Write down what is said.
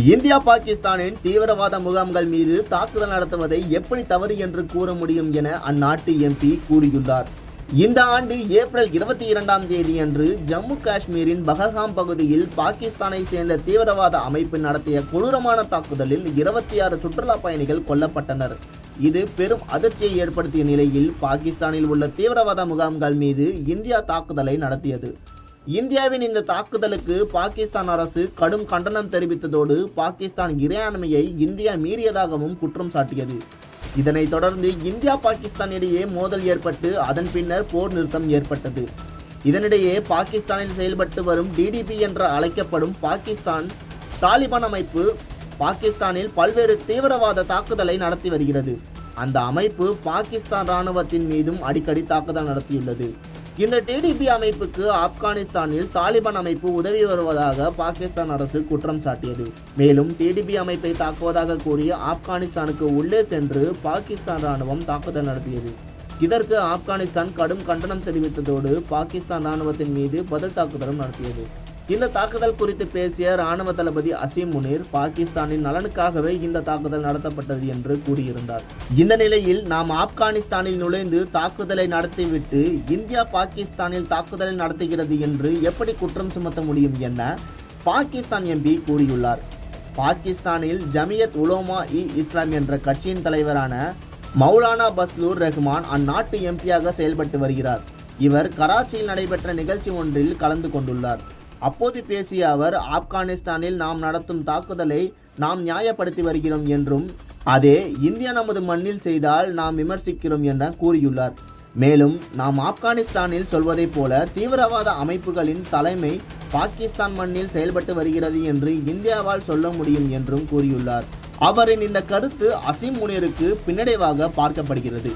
India பாகிஸ்தானின் தீவிரவாத முகாம்கள் மீது தாக்குதல் நடத்துவதை எப்படி தவறு என்று கூற முடியும் என அந்நாட்டு எம்பி கூறியுள்ளார். இந்த ஆண்டு ஏப்ரல் 22ஆம் தேதி அன்று ஜம்மு காஷ்மீரின் பஹல்காம் பகுதியில் பாகிஸ்தானை சேர்ந்த தீவிரவாத அமைப்பு நடத்திய கொடூரமான தாக்குதலில் 26 சுற்றுலா பயணிகள் கொல்லப்பட்டனர். இது பெரும் அதிர்ச்சியை ஏற்படுத்திய நிலையில் பாகிஸ்தானில் உள்ள தீவிரவாத முகாம்கள் மீது இந்தியா தாக்குதலை நடத்தியது. இந்தியாவின் இந்த தாக்குதலுக்கு பாகிஸ்தான் அரசு கடும் கண்டனம் தெரிவித்ததோடு பாகிஸ்தான் இறையாண்மையை இந்தியா மீறியதாகவும் குற்றம் சாட்டியது. இதனைத் தொடர்ந்து இந்தியா பாகிஸ்தான் இடையே மோதல் ஏற்பட்டு அதன் பின்னர் போர் நிறுத்தம் ஏற்பட்டது. இதனிடையே பாகிஸ்தானில் செயல்பட்டு வரும் டிடிபி என்று அழைக்கப்படும் பாகிஸ்தான் தாலிபான் அமைப்பு பாகிஸ்தானில் பல்வேறு தீவிரவாத தாக்குதலை நடத்தி வருகிறது. அந்த அமைப்பு பாகிஸ்தான் இராணுவத்தின் மீதும் அடிக்கடி தாக்குதல் நடத்தியுள்ளது. இந்த டிடிபி அமைப்புக்கு ஆப்கானிஸ்தானில் தாலிபான் அமைப்பு உதவி வருவதாக பாகிஸ்தான் அரசு குற்றம் சாட்டியது. மேலும் டிடிபி அமைப்பை தாக்குவதாக கூறி ஆப்கானிஸ்தானுக்கு உள்ளே சென்று பாகிஸ்தான் இராணுவம் தாக்குதல் நடத்தியது. இதற்கு ஆப்கானிஸ்தான் கடும் கண்டனம் தெரிவித்ததோடு பாகிஸ்தான் இராணுவத்தின் மீது பதில் தாக்குதலும் நடத்தியது. இந்த தாக்குதல் குறித்து பேசிய இராணுவ தளபதி அசீம் முனீர் பாகிஸ்தானின் நலனுக்காகவே இந்த தாக்குதல் நடத்தப்பட்டது என்று கூறியிருந்தார். இந்த நிலையில் நாம் ஆப்கானிஸ்தானில் நுழைந்து தாக்குதலை நடத்திவிட்டு இந்தியா பாகிஸ்தானில் தாக்குதலை நடத்துகிறது என்று எப்படி குற்றம் சுமத்த முடியும் என பாகிஸ்தான் எம்பி கூறியுள்ளார். பாகிஸ்தானில் ஜமியத் உலமா-இ-இஸ்லாம் என்ற கட்சியின் தலைவரான மௌலானா பஸ்லூர் ரஹ்மான் அந்நாட்டு எம்பியாக செயல்பட்டு வருகிறார். இவர் கராச்சியில் நடைபெற்ற நிகழ்ச்சி ஒன்றில் கலந்து கொண்டுள்ளார். அப்போது பேசிய அவர் ஆப்கானிஸ்தானில் நாம் நடத்தும் தாக்குதலை நாம் நியாயப்படுத்தி வருகிறோம் என்றும் அதே இந்தியா நமது மண்ணில் செய்தால் நாம் விமர்சிக்கிறோம் என கூறியுள்ளார். மேலும் நாம் ஆப்கானிஸ்தானில் சொல்வதைப் போல தீவிரவாத அமைப்புகளின் தலைமை பாகிஸ்தான் மண்ணில் செயல்பட்டு வருகிறது என்று இந்தியாவால் சொல்ல முடியும் என்றும் கூறியுள்ளார். அவரின் இந்த கருத்து அசீம் முனீருக்கு பின்னடைவாக பார்க்கப்படுகிறது.